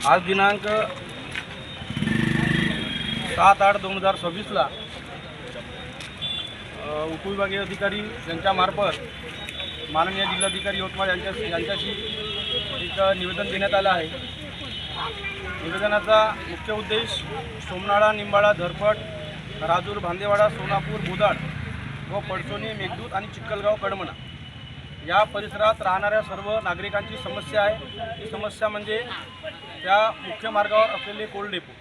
आज दिनांक 7/8/2026ला उपविभागीय अधिकारी यांच्यामार्फत माननीय जिल्हाधिकारी यवतमाळ यांच्याशी एक निवेदन देण्यात आलं आहे। निवेदनाचा मुख्य उद्देश सोमनाळा, निंबाळा, झरपट, राजूर, भांदेवाडा, सोनापूर, बोदाड व पडसोनी, मेघदूत आणि चिखलगाव, कडमणा या परिसरात राहणाऱ्या सर्व नागरिकांची समस्या आहे। ही समस्या म्हणजे त्या मुख्य मार्गावर असलेले कोल्ड डेपो,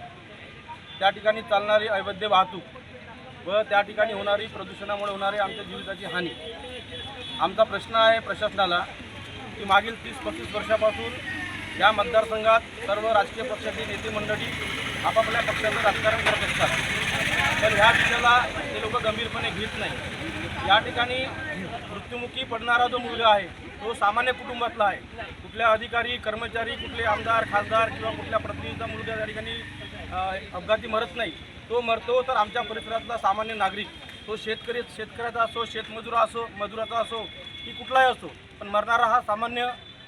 त्या ठिकाणी चालणारी अवैध वाहतूक व त्या ठिकाणी होणारी प्रदूषणामुळे होणारी आमच्या जीविताची हानी। आमचा प्रश्न आहे प्रशासनाला की मागील 30-35 वर्षापासून या मतदारसंघात सर्व राजकीय पक्षाचे नेते मंडळी आपापल्या पक्षाचं राजकारण करत असतात, पण ह्या विषयाला ते लोक गंभीरपणे घेत नाही। या ठिकाणी मृत्युमुखी पडणारा जो मुलगा आहे तो सामान्य कुटुंबातला आहे। कुठल्या अधिकारी, कर्मचारी, कुठले आमदार, खासदार किंवा कुठल्या प्रतिनिधीचा मुलगा त्या ठिकाणी अपघाती मरत नाही, तो मरतो तर आमच्या परिसरातला सामान्य नागरिक, तो शेतकऱ्याचा असो, मजुराचा असो की कुठलाही असो, पण मरणारा हा सामान्य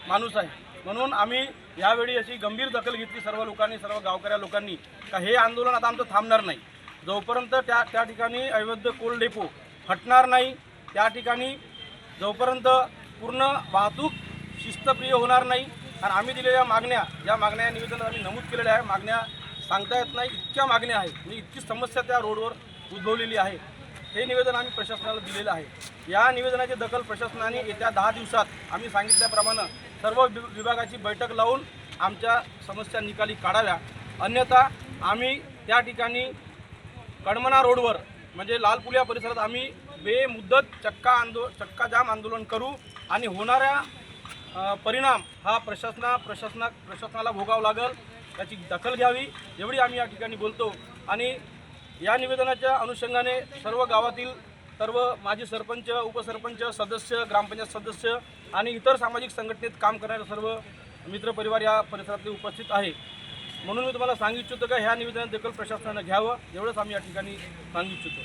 माणूस आहे। म्हणून आम्ही यावेळी अशी गंभीर दखल घेतली सर्व लोकांनी, सर्व गावकऱ्या लोकांनी, का हे आंदोलन आता आमचं थांबणार नाही जोपर्यंत त्या ठिकाणी अवैध कोल्ड डेपो हटणार नाही, त्या ठिकाणी जोपर्यंत पूर्ण वाहतूक शिस्तप्रिय होणार नाही। आणि आम्ही दिलेल्या मागण्या, या मागण्या निवेदनात आम्ही नमूद केलेल्या आहे, मागण्या सांगता येत नाही इतक्या मागण्या आहेत, म्हणजे इतकी समस्या त्या रोडवर उद्भवलेली आहे। हे निवेदन आम्ही प्रशासनाला दिलेलं आहे। या निवेदनाची दखल प्रशासनाने येत्या 10 दिवसात आम्ही सांगितल्याप्रमाणे सर्व विभागाची बैठक लावून आमच्या समस्या निकाली काढाव्या, अन्यथा आम्ही त्या ठिकाणी कडमणा रोडवर म्हणजे लालपुल या परिसरात आम्ही बेमुदत चक्का जाम आंदोलन करू आणि होणाऱ्या परिणाम हा प्रशासनाला भोगावं लागेल, त्याची दखल घ्यावी एवढी आम्ही या ठिकाणी बोलतो। आणि या निवेदनाच्या अनुषंगाने सर्व गावातील सर्व माजी सरपंच, उपसरपंच, सदस्य, ग्रामपंचायत सदस्य आणि इतर सामाजिक संघटनेत काम करणारे सर्व मित्रपरिवार या परिसरातले उपस्थित आहे। म्हणून मी तुम्हाला सांगू इच्छितो का ह्या निवेदनात दखल प्रशासनाने घ्यावं, एवढंच आम्ही या ठिकाणी सांगू इच्छितो।